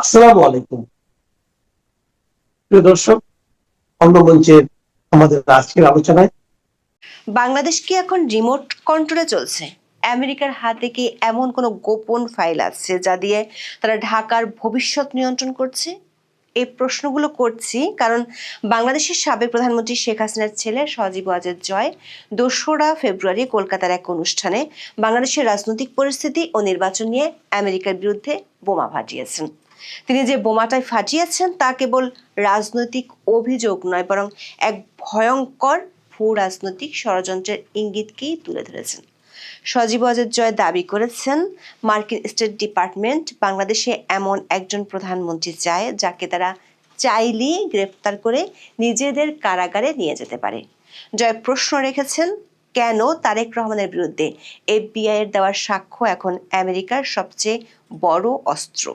আসসালামু আলাইকুম প্রিয় দর্শক। অন্য মঞ্চের আমাদের আজকের আলোচনায় বাংলাদেশ কি এখন রিমোট কন্ট্রোলে চলছে? আমেরিকার হাতে কি এমন কোনো গোপন ফাইল আছে যা দিয়ে তারা ঢাকার ভবিষ্যৎ নিয়ন্ত্রণ করছে? এই প্রশ্নগুলো করছি কারণ বাংলাদেশের সাবেক প্রধানমন্ত্রী শেখ হাসিনার ছেলে সজীব ওয়াজেদ জয় ২রা ফেব্রুয়ারি কলকাতার এক অনুষ্ঠানে বাংলাদেশের রাজনৈতিক পরিস্থিতি ও নির্বাচন নিয়ে আমেরিকার বিরুদ্ধে বোমা ফাটিয়েছেন। তিনি যে বোমাটাই ফাটিয়েছেন তা কেবল রাজনৈতিক অভিযোগ নয়, বরং এক ভয়ঙ্কর ভূ রাজনৈতিক ষড়যন্ত্রের ইঙ্গিতকেই তুলে ধরেছেন। সজীব ওয়াজেদ জয় দাবি করেছেন, মার্কিন স্টেট ডিপার্টমেন্ট বাংলাদেশে এমন একজন প্রধানমন্ত্রী চায় যাকে তারা চাইলেই গ্রেফতার করে নিজেদের কারাগারে নিয়ে যেতে পারে। জয় প্রশ্ন রেখেছেন, কেন তারেক রহমানের বিরুদ্ধে এফবিআই এর দেওয়ার সাক্ষ্য এখন আমেরিকার সবচেয়ে বড় অস্ত্র?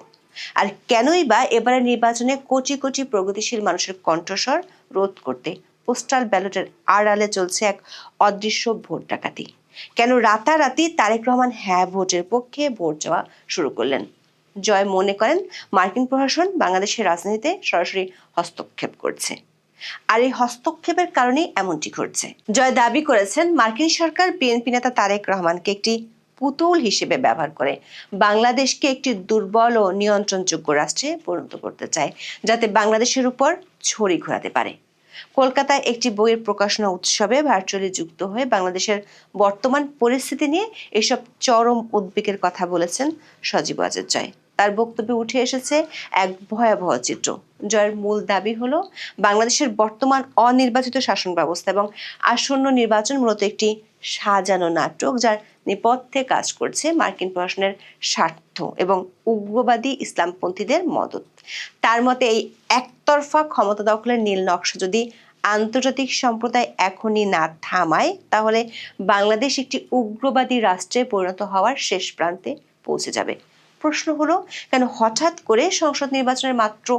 আর কেনই বা এবারের নির্বাচনে কোটি কোটি প্রগতিশীল মানুষের কণ্ঠস্বর রোধ করতে পোস্টাল ব্যালটের আড়ালে চলছে এক অদৃশ্য ভোট ডাকাতি? কেন রাতারাতি তারেক রহমান হ্যাঁ ভোটের পক্ষে ভোট চাওয়া শুরু করলেন? জয় মনে করেন, মার্কিন প্রশাসন বাংলাদেশের রাজনীতিতে সরাসরি হস্তক্ষেপ করছে, আর এই হস্তক্ষেপের কারণেই এমনটি ঘটছে। জয় দাবি করেছেন, মার্কিন সরকার বিএনপি নেতা তারেক রহমানকে একটি পুতুল হিসেবে ব্যবহার করে বাংলাদেশকে একটি দুর্বল ও নিয়ন্ত্রণযোগ্য রাষ্ট্রে পরিণত করতে চায়, যাতে বাংলাদেশের উপর ছড়ি ঘোরাতে পারে। কলকাতায় একটি বইয়ের প্রকাশনা উৎসবে ভার্চুয়ালি যুক্ত হয়ে বাংলাদেশের বর্তমান পরিস্থিতি নিয়ে এসব চরম উদ্বেগের কথা বলেছেন সজীব ওয়াজেদ জয়। তার বক্তব্যে উঠে এসেছে এক ভয়াবহ চিত্র। জয়ের মূল দাবি হলো, বাংলাদেশের বর্তমান অনির্বাচিত শাসন ব্যবস্থা এবং আসন্ন নির্বাচন মূলত একটি সাজানো নাটক, যার নেপথ্যে কাজ করছে মার্কিন প্রশাসনের স্বার্থ এবং উগ্রবাদী ইসলামপন্থীদের মদত। তার মতে এই একতরফা ক্ষমতা দখলের নীল নকশা যদি আন্তর্জাতিক সম্প্রদায় এখনই না থামায়, তাহলে বাংলাদেশ একটি উগ্রবাদী রাষ্ট্রে পরিণত হওয়ার শেষ প্রান্তে পৌঁছে যাবে। প্রশ্ন হলো, কেন হঠাৎ করে সংসদ নির্বাচনের মাত্র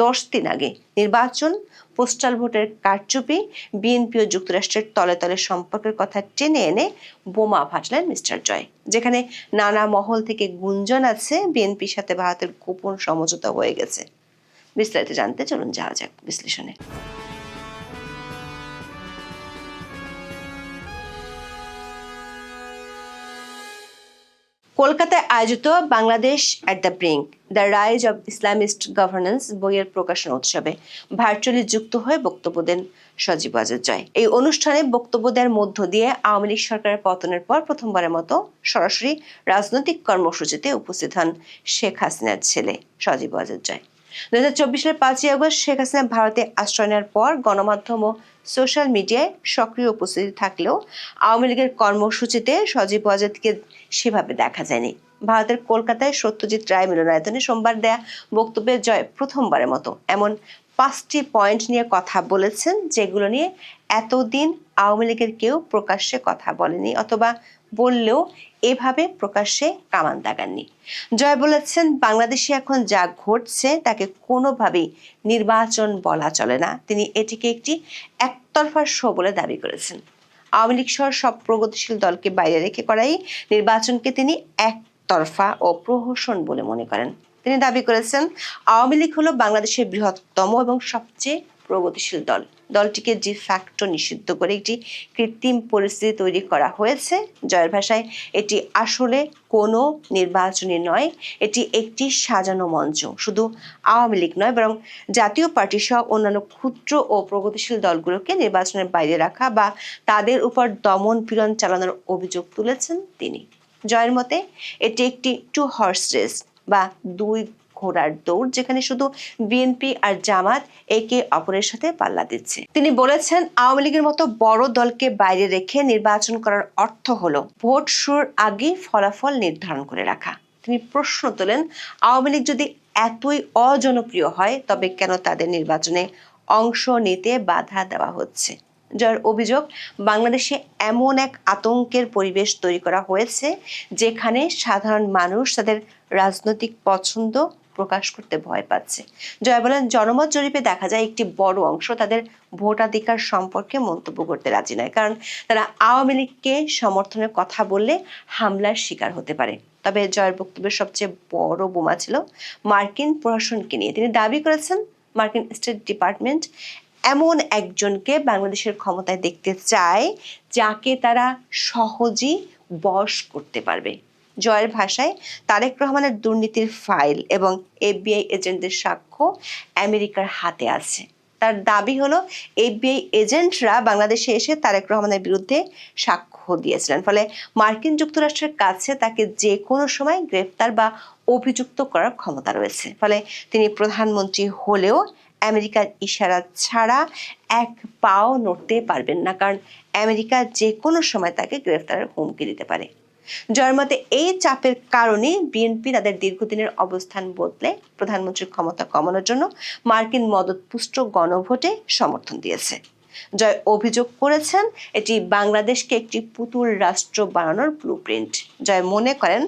10 দিন আগে নির্বাচন, পোস্টাল ভোটের কারচুপি, বিএনপি ও যুক্তরাষ্ট্রের তলে তলে সম্পর্কের কথা টেনে এনে বোমা ফাটলেন মিস্টার জয়, যেখানে নানা মহল থেকে গুঞ্জন আছে বিএনপির সাথে ভারতের গোপন সমঝোতা হয়ে গেছে? বিস্তারিত জানতে চলুন যাওয়া যাক বিশ্লেষণে। কলকাতায় আয়োজিত Bangladesh at the brink, the rise of Islamist governance বইয়ের প্রকাশনা উৎসবে ভার্চুয়ালি যুক্ত হয়ে বক্তব্য দেন সজীব ওয়াজেদ জয়। এই অনুষ্ঠানে বক্তব্য দেওয়ার মধ্য দিয়ে আওয়ামী লীগ সরকারের পতনের পর প্রথমবারের মতো সরাসরি রাজনৈতিক কর্মসূচিতে উপস্থিত হন শেখ হাসিনার ছেলে সজীব ওয়াজেদ জয়। 2024 সালের 5ই আগস্ট শেখ হাসিনা ভারতে আশ্রয় নেওয়ার পর গণমাধ্যম ও সোশ্যাল মিডিয়ায় সক্রিয় উপস্থিতি থাকলেও আওয়ামী লীগের কর্মসূচিতে সজীব ওয়াজেদকে সেভাবে দেখা যায়নি। ভারতের কলকাতায় সত্যজিৎ রায় মিলনায়তনে সোমবার দেয়া বক্তব্যে জয় প্রথমবারের মতো এমন 5টি পয়েন্ট নিয়ে কথা বলেছেন, যেগুলো নিয়ে এতদিন আওয়ামী লীগের কেউ প্রকাশ্যে কথা বলেনি, অথবা বললেও এভাবে প্রকাশ্যে কামান দাগাননি। জয় বলেছেন, বাংলাদেশে এখন যা ঘটছে তাকে কোনোভাবেই নির্বাচন বলা চলে না। তিনি এটিকে একটি একতরফা শো বলে দাবি করেছেন। আওয়ামী লীগ সহ সব প্রগতিশীল দলকে বাইরে রেখে করাই নির্বাচনকে তিনি একতরফা ও প্রহসন বলে মনে করেন। তিনি দাবি করেছেন, আওয়ামী লীগ হলো বাংলাদেশের বৃহত্তম এবং সবচেয়ে প্রগতিশীল দল। দলটিকে জি ফ্যাক্টো নিষিদ্ধ করে একটি কৃত্রিম পরিস্থিতি তৈরি করা হয়েছে। জয়ের ভাষায়, এটি আসলে কোনো নির্বাচনী নয়, এটি একটি সাজানো মঞ্চ। শুধু আওয়ামী লীগ নয়, বরং জাতীয় পার্টি সহ অন্যান্য ক্ষুদ্র ও প্রগতিশীল দলগুলোকে নির্বাচনের বাইরে রাখা বা তাদের উপর দমন পীড়ন চালানোর অভিযোগ তুলেছেন তিনি। জয়ের মতে, এটি একটি 2 হর্স রেস বা 2 ঘোড়ার দৌড়, যেখানে শুধু বিএনপি আর জামাত একে অপরের সাথে পাল্লা দিচ্ছে। তিনি বলেছেন, আওয়ামী লীগের মতো বড় দলকে বাইরে রেখে নির্বাচন করার অর্থ হলো ভোট শুরুর আগে ফলাফল নির্ধারণ করে রাখা। তিনি প্রশ্ন তোলেন, আওয়ামী লীগ যদি এতই অজনপ্রিয় হয়, তবে কেন তাদের নির্বাচনে অংশ নিতে বাধা দেওয়া হচ্ছে? জয়ের অভিযোগ, বাংলাদেশে এমন এক আতঙ্কের পরিবেশ তৈরি করা হয়েছে যেখানে সাধারণ মানুষ তাদের রাজনৈতিক পছন্দ প্রকাশ করতে ভয় পাচ্ছে। জয় বলেন, জনমত জরিপে দেখা যায় একটি বড় অংশ তাদের ভোটাধিকার সম্পর্কে মন্তব্য করতে রাজি নয়, কারণ তারা আওয়ামী লীগকে সমর্থনের কথা বললে হামলার শিকার হতে পারে। তবে জয়ের বক্তব্যের সবচেয়ে বড় বোমা ছিল মার্কিন প্রশাসনকে নিয়ে। তিনি দাবি করেছেন মার্কিন স্টেট ডিপার্টমেন্ট এমন একজনকে বাংলাদেশের ক্ষমতায় দেখতে চায় যাকে তারা সহজেই বশ করতে পারবে। জয়ের ভাষায় তারেক রহমানের দুর্নীতির ফাইল এবং এফবিআই এজেন্টদের সাক্ষ্য আমেরিকার হাতে আছে। তার দাবি হলো এফবিআই এজেন্টরা বাংলাদেশে এসে তারেক রহমানের বিরুদ্ধে সাক্ষ্য দিয়েছিলেন, ফলে মার্কিন যুক্তরাষ্ট্রের কাছে তাকে যে কোনো সময় গ্রেফতার বা অভিযুক্ত করার ক্ষমতা রয়েছে। ফলে তিনি প্রধানমন্ত্রী হলেও আমেরিকার ইশারা ছাড়া এক পাও নড়তে পারবেন না, কারণ আমেরিকা যে কোনো সময় তাকে গ্রেফতারের হুমকি দিতে পারে। জয়ের মতে এই চাপের কারণে বিএনপি তাদের দীর্ঘদিনের অবস্থান বদলে প্রধানমন্ত্রীর ক্ষমতা কমানোর জন্য মার্কিন মদতপুষ্ট গণভোটে সমর্থন দিয়েছে। জয় অভিযোগ করেছেন এটি বাংলাদেশকে একটি পুতুল রাষ্ট্র বানানোর ব্লুপ্রিন্ট। জয় মনে করেন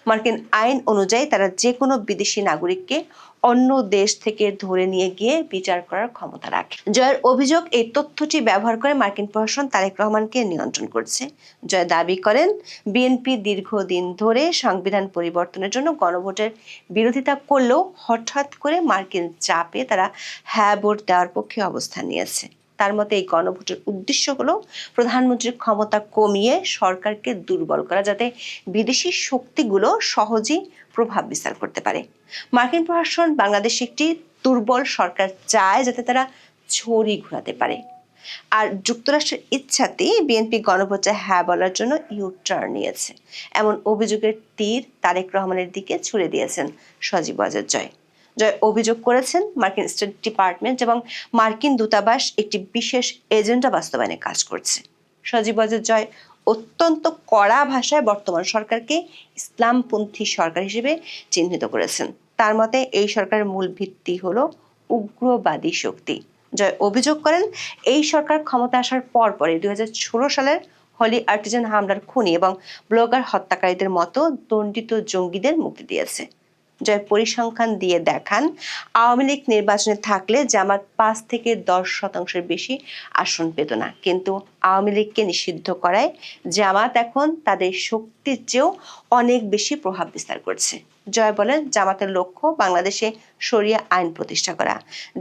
মার্কিন আইন অনুযায়ী তারা যে কোনো বিদেশি নাগরিককে অন্য দেশ থেকে ধরে নিয়ে গিয়ে বিচার করার ক্ষমতা রাখে। জয়ের অভিযোগ এই তথ্যটি ব্যবহার করে মার্কিন প্রশাসন তারেক রহমানকে নিয়ন্ত্রণ করছে। জয় দাবি করেন বিএনপি দীর্ঘদিন ধরে সংবিধান পরিবর্তনের জন্য গণভোটের বিরোধিতা করলেও হঠাৎ করে মার্কিন চাপে তারা হ্যাঁ ভোট দেওয়ার পক্ষে অবস্থান নিয়েছে। তার মতে এই গণভোটের উদ্দেশ্য হলো প্রধানমন্ত্রীর ক্ষমতা কমিয়ে সরকারকে দুর্বল করা, যাতে বিদেশি শক্তিগুলো সহজেই প্রভাব বিস্তার করতে পারে। মার্কিন প্রশাসন বাংলাদেশে একটি দুর্বল সরকার চায় যাতে তারা ছড়ি ঘোরাতে পারে। আর যুক্তরাষ্ট্রের ইচ্ছাতেই বিএনপি গণভোটে হ্যাঁ বলার জন্য ইউ-টার্ন নিয়েছে, এমন অভিযোগের তীর তারেক রহমানের দিকে ছুড়ে দিয়েছেন সজীব ওয়াজেদ জয়। জয় অভিযোগ করেছেন মার্কিন স্টেট ডিপার্টমেন্ট এবং মার্কিন দূতাবাস একটি বিশেষ এজেন্ডা বাস্তবায়নে কাজ করছে। সজীব ওয়াজেদ জয় অত্যন্ত কড়া ভাষায় বর্তমান সরকারকে ইসলামপন্থী সরকার হিসেবে চিহ্নিত করেছেন। তার মতে এই সরকারের মূল ভিত্তি হলো উগ্রবাদী শক্তি। জয় অভিযোগ করেন এই সরকার ক্ষমতা আসার পরপরই 2016 সালের হলি আর্টিজান হামলার খুনি এবং ব্লগার হত্যাকারীদের মতো দণ্ডিত জঙ্গিদের মুক্তি দিয়েছে। জয় পরিসংখ্যান দিয়ে দেখান আওয়ামী লীগ নির্বাচনে থাকলে জামাত 5 থেকে 10% বেশি আসন পেত না, কিন্তু আওয়ামী লীগকে নিষিদ্ধ করায় জামাত এখন তাদের শক্তির চেয়েও অনেক বেশি প্রভাব বিস্তার করছে। জয় বলেন জামাতের লক্ষ্য বাংলাদেশে শরিয়া আইন প্রতিষ্ঠা করা,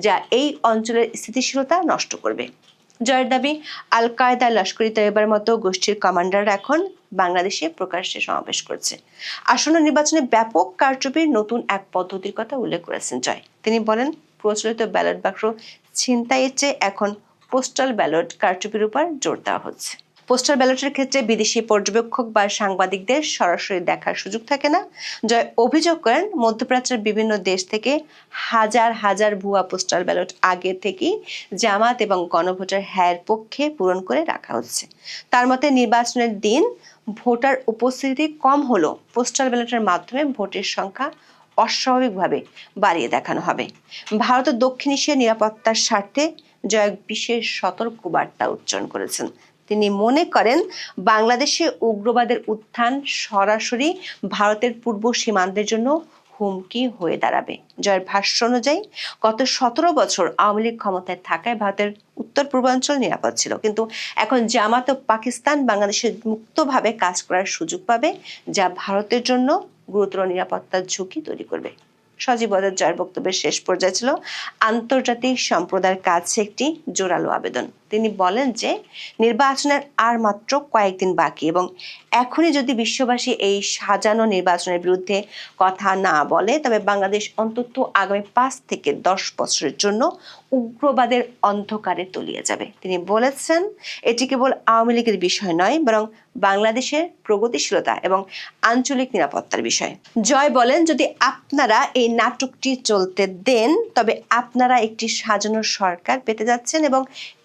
যা এই অঞ্চলের স্থিতিশীলতা নষ্ট করবে। জয়ের দাবি আল কায়দা, লস্কর-ই তৈয়বার মতো গোষ্ঠীর কমান্ডাররা এখন বাংলাদেশে প্রকাশ্যে সমাবেশ করছে। আসন্ন নির্বাচনে ব্যাপক কারচুপির নতুন এক পদ্ধতির কথা উল্লেখ করেছেন জয়। তিনি বলেন প্রচলিত ব্যালট বাক্স ছিনতাইয়ের চেয়ে এখন পোস্টাল ব্যালট কারচুপির উপর জোর দেওয়া হচ্ছে। পোস্টাল ব্যালটের ক্ষেত্রে বিদেশি পর্যবেক্ষক বা সাংবাদিকদের সরাসরি দেখার সুযোগ থাকে না। জয় অভিযোগ করেন মধ্যপ্রাচ্যের বিভিন্ন দেশ থেকে হাজার হাজার ভুয়া পোস্টাল ব্যালট আগে থেকেই জামাত এবং গণভোটার হ্যায়ের পক্ষে পূরণ করে রাখা হচ্ছে। তার মতে নির্বাচনের দিন ভোটার উপস্থিতি কম হলেও পোস্টাল ব্যালটের মাধ্যমে ভোটের সংখ্যা অস্বাভাবিকভাবে বাড়িয়ে দেখানো হবে। ভারতের দক্ষিণ এশিয়ার নিরাপত্তার স্বার্থে জয় বিশেষ সতর্কবার্তা উচ্চারণ করেছেন। তিনি মনে করেন বাংলাদেশে উগ্রবাদের উত্থান সরাসরি ভারতের পূর্ব সীমান্তের জন্য হুমকি হয়ে দাঁড়াবে। জয়ের ভাষ্য অনুযায়ী গত 17 বছর আওয়ামী লীগ ক্ষমতায় থাকায় ভারতের উত্তর পূর্বাঞ্চল নিরাপদ ছিল, কিন্তু এখন জামাত ও পাকিস্তান বাংলাদেশে মুক্তভাবে কাজ করার সুযোগ পাবে, যা ভারতের জন্য গুরুতর নিরাপত্তার ঝুঁকি তৈরি করবে। সজীব ওয়াজেদ জয়ের বক্তব্যের শেষ পর্যায়ে ছিল আন্তর্জাতিক সম্প্রদায়ের কাছে একটি জোরালো আবেদন। তিনি বলেন যে নির্বাচনের আর মাত্র কয়েকদিন বাকি এবং এখনই যদি বিশ্ববাসী এই সাজানো নির্বাচনের বিরুদ্ধে কথা না বলে তবে বাংলাদেশ অন্তত আগামী 5 থেকে 10 বছরের জন্য উগ্রবাদের অন্ধকারে তলিয়ে যাবে। তিনি বলেছেন এটি কেবল আওয়ামী লীগের বিষয় নয়, বরং বাংলাদেশের প্রগতিশীলতা এবং আঞ্চলিক নিরাপত্তার বিষয়। জয় বলেন যদি আপনারা এই নাটকটি চলতে দেন তবে আপনারা একটি সাজানো সরকার পেতে যাচ্ছেন এবং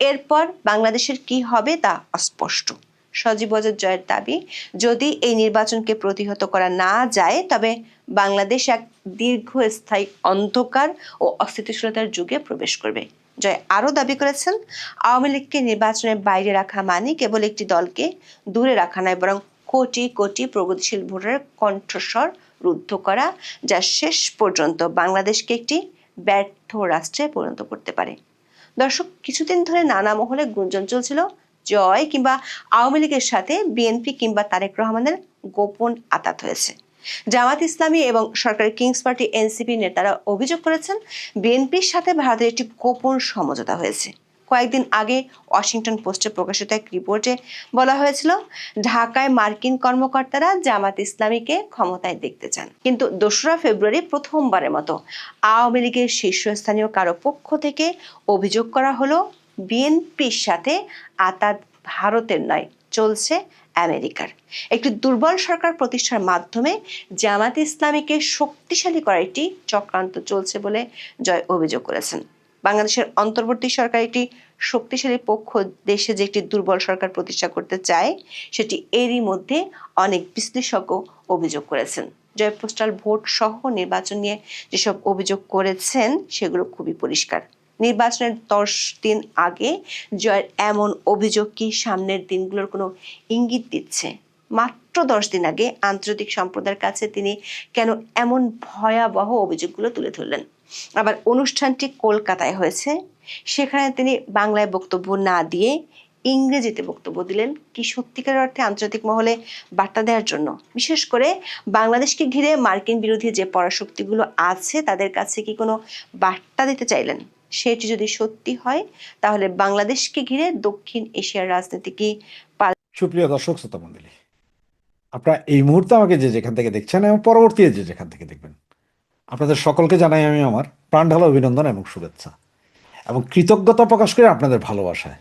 এরপর বাংলাদেশের কি হবে তা অস্পষ্ট। সজীব ওয়াজেদ জয়ের দাবি যদি এই নির্বাচনকে প্রতিহত করা না যায় তবে বাংলাদেশ এক দীর্ঘস্থায়ী অন্ধকার ও অস্থিতিশীলতার যুগে প্রবেশ করবে। জয় আরও দাবি করেছেন আওয়ামী লীগকে নির্বাচনের বাইরে রাখা মানে কেবল একটি দলকে দূরে রাখা নয়, বরং কোটি কোটি প্রগতিশীল ভোটারের কণ্ঠস্বর রুদ্ধ করা, যা শেষ পর্যন্ত বাংলাদেশকে একটি ব্যর্থ রাষ্ট্রে পরিণত করতে পারে। দর্শক, কিছুদিন ধরে নানা মহলে গুঞ্জন চলছিল জয় কিংবা আওয়ামী লীগের সাথে বিএনপি কিংবা তারেক রহমানের গোপন আঁতাত হয়েছে। জামাত ইসলামী এবং সরকারি কিংস পার্টি এনসিপি নেতারা অভিযোগ করেছেন বিএনপির সাথে ভারতের একটি গোপন সমঝোতা হয়েছে। কয়েকদিন আগে ওয়াশিংটন পোস্টে প্রকাশিত এক রিপোর্টে বলা হয়েছিল ঢাকায় মার্কিন কর্মকর্তারা জামাত ইসলামীকে ক্ষমতায় দেখতে চান, কিন্তু 2রা ফেব্রুয়ারি প্রথমবারের মতো আওয়ামী লীগের শীর্ষস্থানীয় কারো পক্ষ থেকে অভিযোগ করা হলো বিএনপির সাথে আতাত ভারতের নয়, চলছে আমেরিকার। একটি দুর্বল সরকার প্রতিষ্ঠার মাধ্যমে জামাত ইসলামীকে শক্তিশালী করার একটি চক্রান্ত চলছে বলে জয় অভিযোগ করেছেন। বাংলাদেশের অন্তর্বর্তী সরকার একটি শক্তিশালী পক্ষ দেশে যে একটি দুর্বল সরকার প্রতিষ্ঠা করতে চায় সেটি এরই মধ্যে অনেক বিশ্লেষজ্ঞ অভিযোগ করেছেন। জয় পোস্টাল ভোট সহ নির্বাচন নিয়ে যেসব অভিযোগ করেছেন সেগুলো খুবই পরিষ্কার। নির্বাচনের 10 দিন আগে জয়ের এমন অভিযোগ কি সামনের দিনগুলোর কোনো ইঙ্গিত দিচ্ছে? মাত্র 10 দিন আগে আন্তর্জাতিক সম্প্রদায়ের কাছে তিনি কেন এমন ভয়াবহ অভিযোগগুলো তুলে ধরলেন? আবার অনুষ্ঠানটি কলকাতায় হয়েছে, সেখানে তিনি বাংলায় বক্তব্য না দিয়ে ইংরেজিতে বক্তব্য দিলেন কি সত্যিকার অর্থে আন্তর্জাতিক মহলে বার্তা দেওয়ার জন্য? বিশেষ করে বাংলাদেশকে ঘিরে মার্কিন বিরোধী যে পরাশক্তিগুলো আছে তাদের কাছে কি কোনো বার্তা দিতে চাইলেন? সেটি যদি সত্যি হয় তাহলে বাংলাদেশকে ঘিরে দক্ষিণ এশিয়ার রাজনীতি কি সুপ্রিয় দর্শক শ্রোতা মণ্ডলী, আপনারা এই মুহূর্তে আমাকে যে যেখান থেকে দেখছেন এবং পরবর্তীতে যে যেখান থেকে দেখবেন, আপনাদের সকলকে জানাই আমি আমার প্রাণঢালা অভিনন্দন এবং শুভেচ্ছা এবং কৃতজ্ঞতা প্রকাশ করি আপনাদের ভালোবাসায়।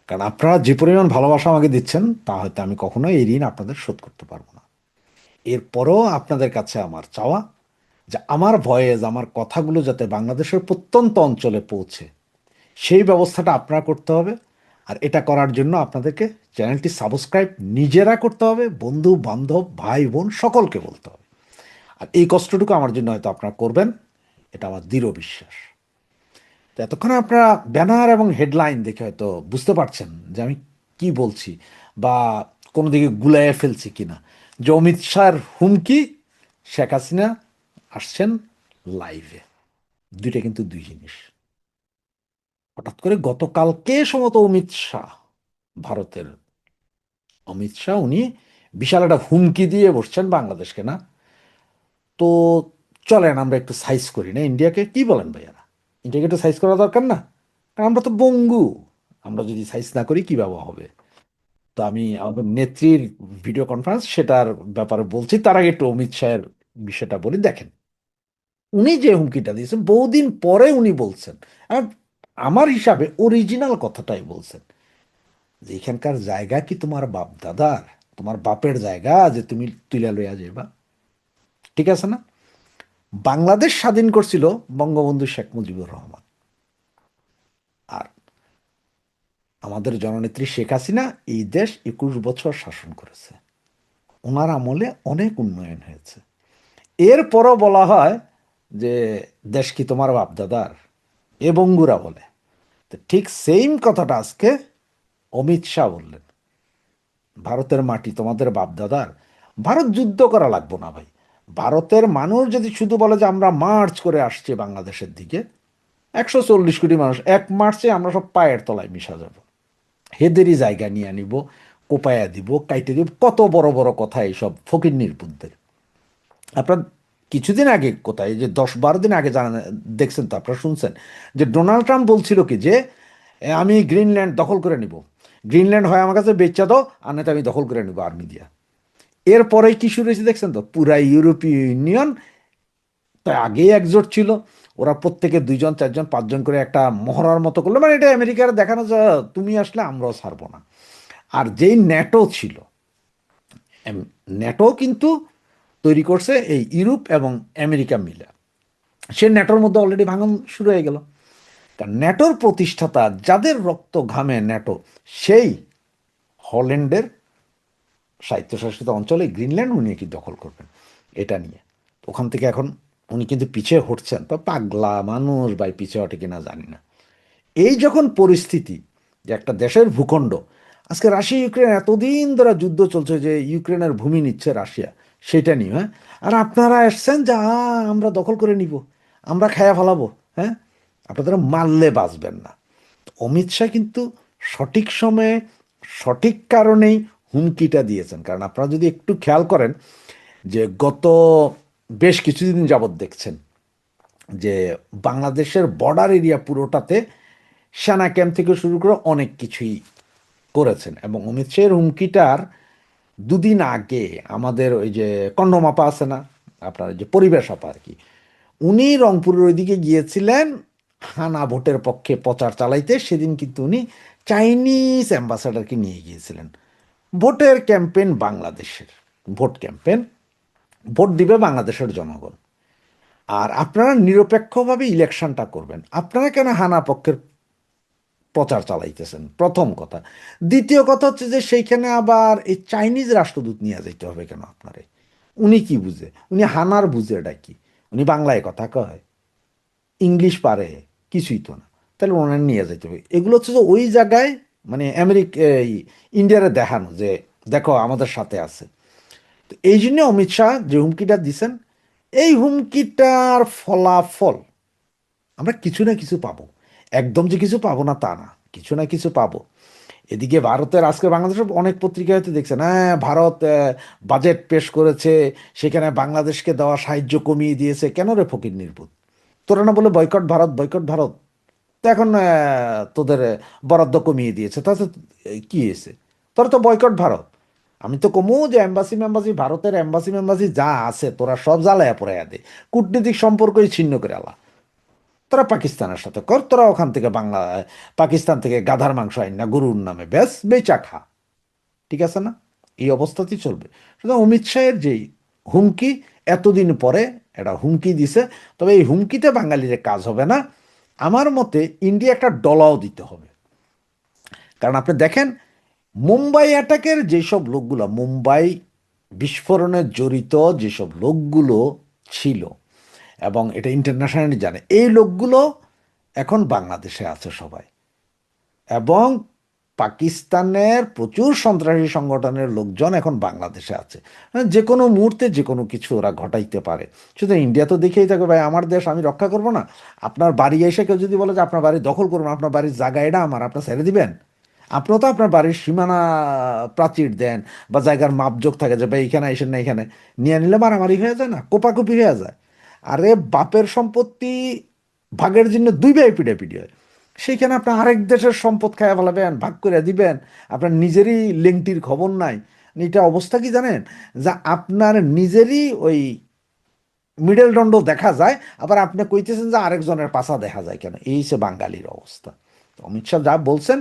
কারণ আপনারা যে পরিমাণ ভালোবাসা আমাকে দিচ্ছেন তা হয়তো আমি কখনো এই ঋণ আপনাদের শোধ করতে পারবো না। এরপরও আপনাদের কাছে আমার চাওয়া যে আমার ভয়েস, আমার কথাগুলো যাতে বাংলাদেশের প্রত্যন্ত অঞ্চলে পৌঁছে সেই ব্যবস্থাটা আপনারা করতে হবে। আর এটা করার জন্য আপনাদেরকে চ্যানেলটি সাবস্ক্রাইব নিজেরা করতে হবে, বন্ধু বান্ধব ভাই বোন সকলকে বলতে হবে। আর এই কষ্টটুকু আমার জন্য হয়তো আপনারা করবেন, এটা আমার দৃঢ় বিশ্বাস। তো এতক্ষণে আপনারা ব্যানার এবং হেডলাইন দেখে হয়তো বুঝতে পারছেন যে আমি কি বলছি বা কোনো দিকে গুলাইয়ে ফেলছি কিনা। যে অমিত শাহর হুমকি, শেখ হাসিনা আসছেন লাইভে, দুইটা কিন্তু দুই জিনিস। হঠাৎ করে গতকালকে সম্ভবত ভারতের অমিত শাহ উনি বিশাল একটা হুমকি দিয়ে বসছেন বাংলাদেশকে, না তো চলেন আমরা একটু সাইজ করি না ইন্ডিয়াকে। কি বলেন ভাইয়ারা, ইন্ডিয়াকে একটু সাইজ করা দরকার না? কারণ আমরা তো বঙ্গু, আমরা যদি সাইজ না করি কিভাবে হবে? তো আমি আমাদের নেত্রীর ভিডিও কনফারেন্স সেটার ব্যাপারে বলছি, তার আগে একটু অমিত শাহের বিষয়টা বলি। দেখেন, উনি যে হুমকিটা দিয়েছেন বহুদিন পরে উনি বলছেন, আর আমার হিসাবে অরিজিনাল কথাটাই বলছেন যে এখানকার জায়গা কি তোমার বাপ দাদার, তোমার বাপের জায়গা যে তুমি তুলে লইয়া যাইবা? ঠিক আছে না? বাংলাদেশ স্বাধীন করছিল বঙ্গবন্ধু শেখ মুজিবুর রহমান, আর আমাদের জননেত্রী শেখ হাসিনা এই দেশ 21 বছর শাসন করেছে। ওনার আমলে অনেক উন্নয়ন হয়েছে। এরপরও বলা হয় যে দেশ কি তোমার বাপ দাদার, এ বঙ্গুরা বলে। তো ঠিক সেম কথাটা আজকে অমিত শাহ বললেন, ভারতের মাটি তোমাদের বাপ দাদার। ভারত যুদ্ধ করা লাগবো না ভাই। ভারতের মানুষ যদি শুধু বলে যে আমরা মার্চ করে আসছি বাংলাদেশের দিকে, 140 কোটি মানুষ এক মার্চে আমরা সব পায়ের তলায় মিশা যাব, হেদেরই জায়গা নিয়ে নিব, কোপায়া দিব, কাইটে দিব, কত বড় বড় কথা এইসব ফকিন্নির বুদ্ধের। আপনার কিছুদিন আগে কোথায় যে 10-12 দিন আগে জানা দেখছেন তো, আপনারা শুনছেন যে ডোনাল্ড ট্রাম্প বলছিল কি যে আমি গ্রিনল্যান্ড দখল করে নিব, গ্রিনল্যান্ড হয় আমার কাছে বেচা দাও, আর নয়তো আমি দখল করে নিব আর্মি দিয়া। এরপরে কি শুরু হয়েছে দেখছেন তো, পুরা ইউরোপীয় ইউনিয়ন, তাই আগেই একজোট ছিল, ওরা প্রত্যেকে 2জন 4জন 5জন করে একটা মহড়ার মতো করলো, মানে এটা আমেরিকার দেখানো যায় তুমি আসলে আমরাও ছাড়বো না। আর যেই ন্যাটো ছিল, ন্যাটো কিন্তু তৈরি করছে এই ইউরোপ এবং আমেরিকা মিলে, সে ন্যাটোর মধ্যে অলরেডি ভাঙন শুরু হয়ে গেল। কারণ ন্যাটোর প্রতিষ্ঠাতা যাদের রক্ত ঘামে ন্যাটো, সেই হল্যান্ডের স্বায়ত্তশাসিত অঞ্চলে গ্রিনল্যান্ড উনি কি দখল করবেন এটা নিয়ে। ওখান থেকে এখন উনি কিন্তু পিছিয়ে হটছেন, তো পাগলা মানুষ ভাই পিছিয়ে হটে কিনা জানি না। এই যখন পরিস্থিতি যে একটা দেশের ভূখণ্ড, আজকে রাশিয়া ইউক্রেন এতদিন ধরে যুদ্ধ চলছে যে ইউক্রেনের ভূমি নিচ্ছে রাশিয়া, সেটা নিয়ে, হ্যাঁ, আর আপনারা এসছেন যে আমরা দখল করে নিব, আমরা খায়া ফেলাবো, হ্যাঁ, আপনারা মারলে বাঁচবেন না। অমিত শাহ কিন্তু সঠিক সময়ে সঠিক কারণেই হুমকিটা দিয়েছেন। কারণ আপনারা যদি একটু খেয়াল করেন, যে গত বেশ কিছুদিন যাবৎ দেখছেন যে বাংলাদেশের বর্ডার এরিয়া পুরোটাতে সেনা ক্যাম্প থেকে শুরু করে অনেক কিছুই করেছেন, এবং অমিত শাহের হুমকিটার দুদিন আগে আমাদের ওই যে কন্ডমাপা আছে না, আপনার যে পরিবেশ আপা আর কি, উনি রংপুরের ওইদিকে গিয়েছিলেন হানা ভোটের পক্ষে প্রচার চালাইতে। সেদিন কিন্তু উনি চাইনিজ অ্যাম্বাসাডারকে নিয়ে গিয়েছিলেন। ভোটের ক্যাম্পেইন বাংলাদেশের, ভোট ক্যাম্পেইন, ভোট দিবে বাংলাদেশের জনগণ, আর আপনারা নিরপেক্ষভাবে ইলেকশনটা করবেন, আপনারা কেন হানা পক্ষের প্রচার চালাইতেছেন? প্রথম কথা। দ্বিতীয় কথা হচ্ছে যে সেইখানে আবার এই চাইনিজ রাষ্ট্রদূত নিয়ে যেতে হবে কেন আপনারে? উনি কি বুঝে? উনি হানার বুঝে এটা কি? উনি বাংলায় কথা কয়, ইংলিশ পারে, কিছুই তো না, তাহলে ওনার নিয়ে যেতে হবে। এগুলো হচ্ছে যে ওই জায়গায় মানে ইন্ডিয়ারে দেখানো যে দেখো আমাদের সাথে আছে। তো এই জন্য অমিত শাহ যে হুমকিটা দিছেন, এই হুমকিটার ফলাফল আমরা কিছু না কিছু পাবো। একদম যে কিছু পাবো না তা না, কিছু না কিছু পাবো। এদিকে ভারতের আজকে বাংলাদেশের অনেক পত্রিকায় হয়তো দেখছেন, হ্যাঁ ভারত বাজেট পেশ করেছে, সেখানে বাংলাদেশকে দেওয়া সাহায্য কমিয়ে দিয়েছে। কেন রে ফকির নির্বুত, তোরা না বলে বয়কট ভারত, বয়কট ভারত? তো এখন তোদের বরাদ্দ কমিয়ে দিয়েছে, তাতে কি হয়েছে? তোরা তো বয়কট ভারত। আমি তো কমু যে এম্বাসি মেম্বাসি, ভারতের এম্বাসি মেম্বাসি যা আছে তোরা সব জ্বালায়া পড়াইয়া দে, কূটনীতিক সম্পর্কই ছিন্ন করে আলা। তোরা পাকিস্তানের সাথে কর, তোরা ওখান থেকে পাকিস্তান থেকে গাধার মাংস আইন না গরুর নামে ব্যাস বেচা খা, ঠিক আছে না? এই অবস্থাতেই চলবে। সুতরাং অমিত শাহের যেই হুমকি, এতদিন পরে একটা হুমকি দিছে, তবে এই হুমকিতে বাঙালির কাজ হবে না। আমার মতে ইন্ডিয়া একটা ডলাও দিতে হবে। কারণ আপনি দেখেন মুম্বাই অ্যাটাকের যেসব লোকগুলো, মুম্বাই বিস্ফোরণে জড়িত যেসব লোকগুলো ছিল, এবং এটা ইন্টারন্যাশনালি জানে, এই লোকগুলো এখন বাংলাদেশে আছে সবাই, এবং পাকিস্তানের প্রচুর সন্ত্রাসী সংগঠনের লোকজন এখন বাংলাদেশে আছে। যে কোনো মুহূর্তে যে কোনো কিছু ওরা ঘটাইতে পারে। শুধু ইন্ডিয়া তো দেখেই থাকবে, ভাই আমার দেশ আমি রক্ষা করবো না। আপনার বাড়ি এসে কেউ যদি বলে যে আপনার বাড়ি দখল করুন, আপনার বাড়ির জায়গা এটা আমার, আপনার ছেড়ে দিবেন? আপনিও তো আপনার বাড়ির সীমানা প্রাচীর দেন, বা জায়গার মাপজোক থাকে যে ভাই এখানে এসে না, এখানে নিয়ে নিলে মারামারি হয়ে যায় না, কোপাকুপি হয়ে যায়। আরে বাপের সম্পত্তি ভাগের জন্য দুই ভাই পিটাপিটি হয়, সেইখানে আপনি আরেক দেশের সম্পদ খায়া ফেলাবেন, ভাগ করে দিবেন, আপনার নিজেরই লেংটির খবর নাই। এটা অবস্থা কি জানেন, যা আপনার নিজেরই ওই মিডল দণ্ড দেখা যায়, আবার আপনি কইতেছেন যে আরেকজনের পাশা দেখা যায় কেন? এই সে বাঙালির অবস্থা। তো অমিত শাহ যা বলছেন,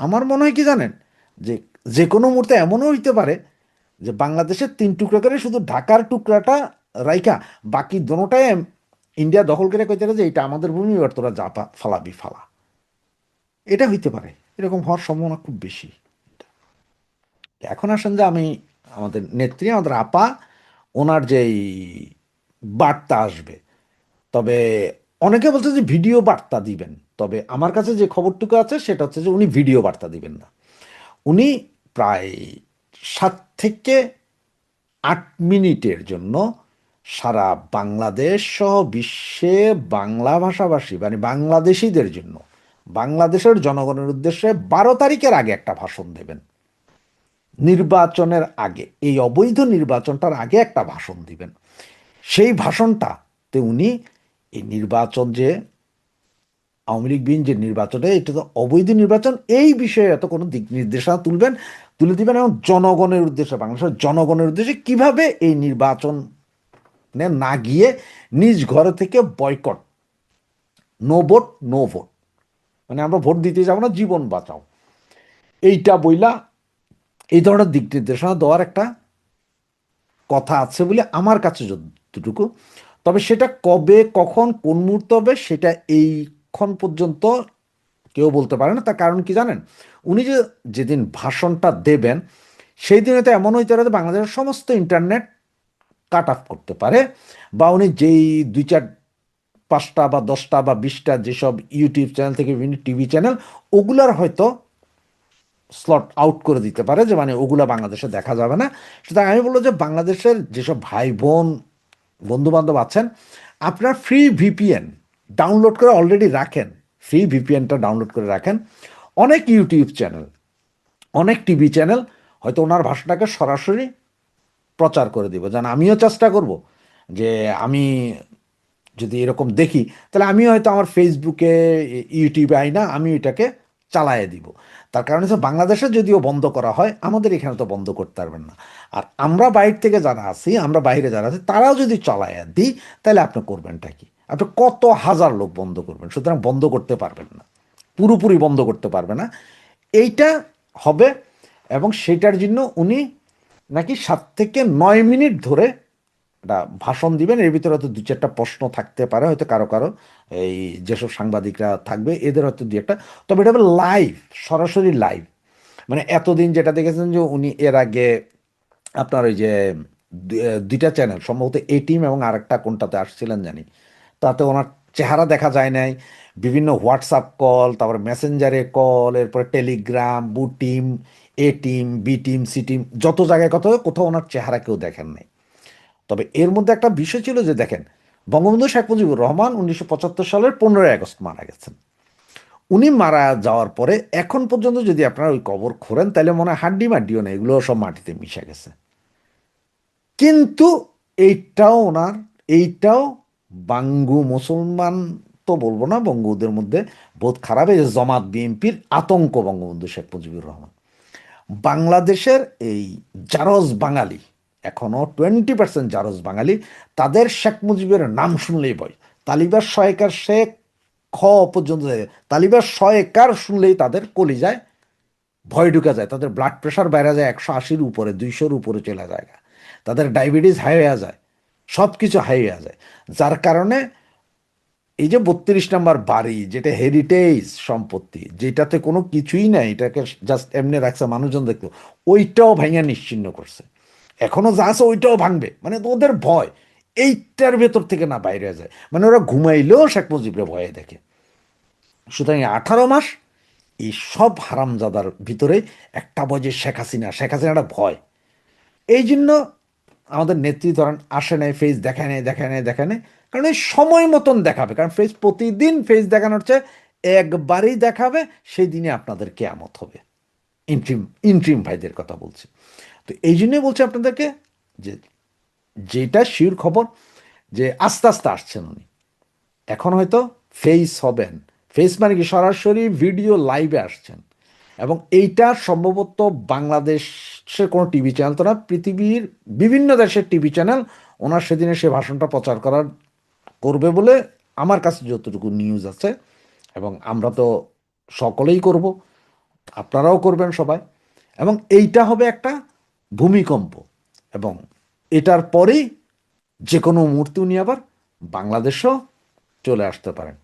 আমার মনে হয় কি জানেন, যে যে কোনো মুহূর্তে এমনও হইতে পারে যে বাংলাদেশের 3 টুকরা করে শুধু ঢাকার টুকরাটা রাইখা বাকি দোনোটাই ইন্ডিয়া দখল করে কইতে যে এটা আমাদের ভূমি, এবার তোরা যা ফালাবি ফালা। এটা হইতে পারে, এরকম হওয়ার সম্ভাবনা খুব বেশি। এখন আসেন যে আমি আমাদের নেত্রী, আমাদের আপা, ওনার যেই বার্তা আসবে, তবে অনেকে বলছে যে ভিডিও বার্তা দিবেন, তবে আমার কাছে যে খবরটুকু আছে সেটা হচ্ছে যে উনি ভিডিও বার্তা দিবেন না। উনি প্রায় 7 থেকে 8 মিনিটের জন্য সারা বাংলাদেশ সহ বিশ্বে বাংলা ভাষাভাষী মানে বাংলাদেশিদের জন্য, বাংলাদেশের জনগণের উদ্দেশ্যে 12 তারিখের আগে একটা ভাষণ দেবেন। নির্বাচনের আগে, এই অবৈধ নির্বাচনটার আগে একটা ভাষণ দিবেন। সেই ভাষণটাতে উনি এই নির্বাচন যে আওয়ামী লীগ বিন যে নির্বাচনটা, এটা তো অবৈধ নির্বাচন, এই বিষয়ে এত কোনো দিক নির্দেশনা তুলে দিবেন, এবং জনগণের উদ্দেশ্যে, বাংলাদেশের জনগণের উদ্দেশ্যে কিভাবে এই নির্বাচনে না গিয়ে নিজ ঘরে থেকে boycott, no vote no vote, মানে আমরা ভোট দিতে যাবো না, জীবন বাঁচাও, এইটা বইলা এই ধরনের দিক নির্দেশনা দেওয়ার একটা কথা আছে বলে আমার কাছে যতটুকু। তবে সেটা কবে কখন কোন মুহূর্তে হবে সেটা এইক্ষণ পর্যন্ত কেউ বলতে পারে না। তার কারণ কি জানেন, উনি যে যেদিন ভাষণটা দেবেন সেই দিনে তো এমন হইতে পারে বাংলাদেশের সমস্ত ইন্টারনেট কাট অফ করতে পারে, বা উনি যেই 2, 4, 5টা বা 10টা বা 20টা যেসব ইউটিউব চ্যানেল থেকে বিভিন্ন টিভি চ্যানেল, ওগুলার হয়তো স্লট আউট করে দিতে পারে, যে মানে ওগুলা বাংলাদেশে দেখা যাবে না। সুতরাং আমি বলবো যে বাংলাদেশের যেসব ভাই বোন বন্ধু বান্ধব আছেন, আপনার ফ্রি ভিপিএন ডাউনলোড করে অলরেডি রাখেন, ফ্রি ভিপিএনটা ডাউনলোড করে রাখেন। অনেক ইউটিউব চ্যানেল, অনেক টিভি চ্যানেল হয়তো ওনার ভাষাটাকে সরাসরি প্রচার করে দিব, যেন আমিও চেষ্টা করব যে আমি যদি এরকম দেখি তাহলে আমিও হয়তো আমার ফেসবুকে ইউটিউবে আই না, আমি এটাকে চালায়ে দিব। তার কারণ হচ্ছে বাংলাদেশে যদিও বন্ধ করা হয়, আমাদের এখানে তো বন্ধ করতে পারবেন না। আর আমরা বাইরে থেকে যারা আছি, আমরা বাইরে যারা আছি, তারাও যদি চালায়া দিই তাহলে আপনি করবেনটা কি? আপনি কত হাজার লোক বন্ধ করবেন? সুতরাং বন্ধ করতে পারবেন না, পুরোপুরি বন্ধ করতে পারবে না। এইটা হবে, এবং সেটার জন্য উনি নাকি 7 থেকে 9 মিনিট ধরে একটা ভাষণ দিবেন। এর ভিতরে হয়তো 2-4টা প্রশ্ন থাকতে পারে, হয়তো কারো কারো এই যেসব সাংবাদিকরা থাকবে এদের হয়তো 2-একটা, তবে এটা হবে লাইভ, সরাসরি লাইভ। মানে এতদিন যেটা দেখেছেন যে উনি এর আগে আপনার ওই যে 2টা চ্যানেল, সম্ভবত এ টিম এবং আরেকটা কোনটাতে আসছিলেন জানি, তাতে ওনার চেহারা দেখা যায় নাই। বিভিন্ন হোয়াটসঅ্যাপ কল, তারপরে মেসেঞ্জারে কল, এরপরে টেলিগ্রাম, বু team, A team, B team, C team, যত জায়গায় কোথাও কোথাও ওনার চেহারা কেউ দেখেন নাই। তবে এর মধ্যে একটা বিষয় ছিল যে দেখেন, বঙ্গবন্ধু শেখ মুজিবুর রহমান 1975 সালের 15ই আগস্ট মারা গেছেন। উনি মারা যাওয়ার পরে এখন পর্যন্ত যদি আপনারা ওই কবর খোঁড়েন তাহলে মনে হয় হাড্ডি মাড্ডিও নেই, এগুলো সব মাটিতে মিশে গেছে। কিন্তু এইটাও বাঙ্গু মুসলমান তো বলবো না, বঙ্গুদের মধ্যে বহুত খারাপ, এই যে জামাত বিএনপির আতঙ্ক বঙ্গবন্ধু শেখ মুজিবুর রহমান। বাংলাদেশের এই জারজ বাঙালি, এখনো 20% জারজ বাঙালি, তাদের শেখ মুজিবের নাম শুনলেই ভয়। তালিবার শয়েকার শেখ খ পর্যন্ত যায়, তালিবার শয়েকার শুনলেই তাদের কলিজায় ভয় ঢুকে যায়, তাদের ব্লাড প্রেশার বাইরে যায় 180-র উপরে, 200-র উপরে চলে যায়, তাদের ডায়াবেটিস হাই হয়ে যায়, সব কিছু হাই হয়ে যায়। যার কারণে এই যে 32 নম্বর বাড়ি, যেটা হেরিটেজ সম্পত্তি, যেটাতে কোনো কিছুই নাই, এটাকে জাস্ট এমনি রাখছে মানুষজন দেখতো, ওইটাও ভাঙা নিশ্চিহ্ন করছে। এখনো যা আছে ওইটাও ভাঙবে, মানে ওদের ভয় এইটার ভেতর থেকে না বাইরে যায়। মানে ওরা ঘুমাইলেও শেখ মুজিবরে ভয়ে দেখে। সুতরাং 18 মাস এই সব হারামজাদার ভিতরে একটা ভয় যে শেখ হাসিনা, শেখ হাসিনাটা ভয়। এই জন্য আমাদের নেত্রী ধরেন আসে নাই, ফেস দেখায় নেয়, কারণ এই সময় মতন দেখাবে। কারণ ফেস প্রতিদিন ফেস দেখানোর চেয়ে একবারই দেখাবে, সেই দিনে আপনাদের কেয়ামত হবে। ইন্ট্রিম ভাইদের কথা বলছি। তো এই জন্যই বলছি আপনাদেরকে যে যেটা শিওর খবর যে আস্তে আস্তে আসছেন উনি, এখন হয়তো ফেস হবেন। ফেস মানে কি? সরাসরি ভিডিও লাইভে আসছেন। এবং এইটা সম্ভবত বাংলাদেশের কোনো টিভি চ্যানেল তো না, পৃথিবীর বিভিন্ন দেশের টিভি চ্যানেল ওনার সেদিনে সে ভাষণটা প্রচার করবে বলে আমার কাছে যতটুকু নিউজ আছে, এবং আমরা তো সকলেই করব, আপনারাও করবেন সবাই। এবং এইটা হবে একটা ভূমিকম্প, এবং এটার পরেই যে কোনো মুহূর্তে উনি আবার বাংলাদেশও চলে আসতে পারেন।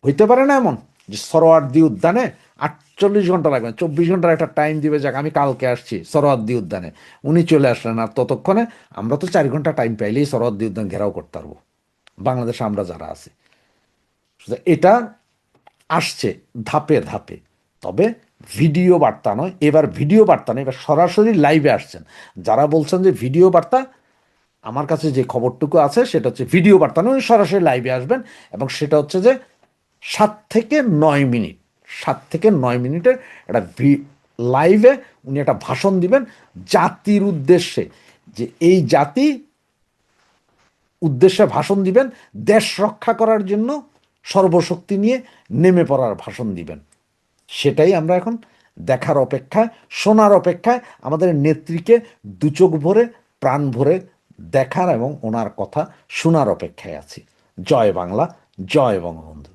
হইতে পারে না এমন যে সরোয়ার্দী উদ্যানে 48 ঘন্টা লাগবে, 24 ঘন্টার একটা টাইম দিবে, যাক আমি কালকে আসছি সরোয়ার্দী উদ্যানে, উনি চলে আসলেন, আর ততক্ষণে আমরা তো 4 ঘন্টা টাইম পাইলেই সরোয়ার্দী উদ্যান ঘেরাও করতে পারবো বাংলাদেশে আমরা যারা আছি। এটা আসছে ধাপে ধাপে, তবে ভিডিও বার্তা নয়, এবার ভিডিও বার্তা নয়, এবার সরাসরি লাইভে আসছেন। যারা বলছেন যে ভিডিও বার্তা, আমার কাছে যে খবরটুকু আছে সেটা হচ্ছে ভিডিও বার্তা নয়, সরাসরি লাইভে আসবেন। এবং সেটা হচ্ছে যে 7 থেকে 9 মিনিট, 7 থেকে 9 মিনিটের একটা লাইভে উনি একটা ভাষণ দিবেন জাতির উদ্দেশ্যে, যে এই জাতি উদ্দেশ্যে ভাষণ দিবেন, দেশ রক্ষা করার জন্য সর্বশক্তি নিয়ে নেমে পড়ার ভাষণ দিবেন। সেটাই আমরা এখন দেখার অপেক্ষায়, শোনার অপেক্ষায়, আমাদের নেত্রীকে 2 চোখ ভরে প্রাণ ভরে দেখার এবং ওনার কথা শোনার অপেক্ষায় আছি। জয় বাংলা, জয় বঙ্গবন্ধু।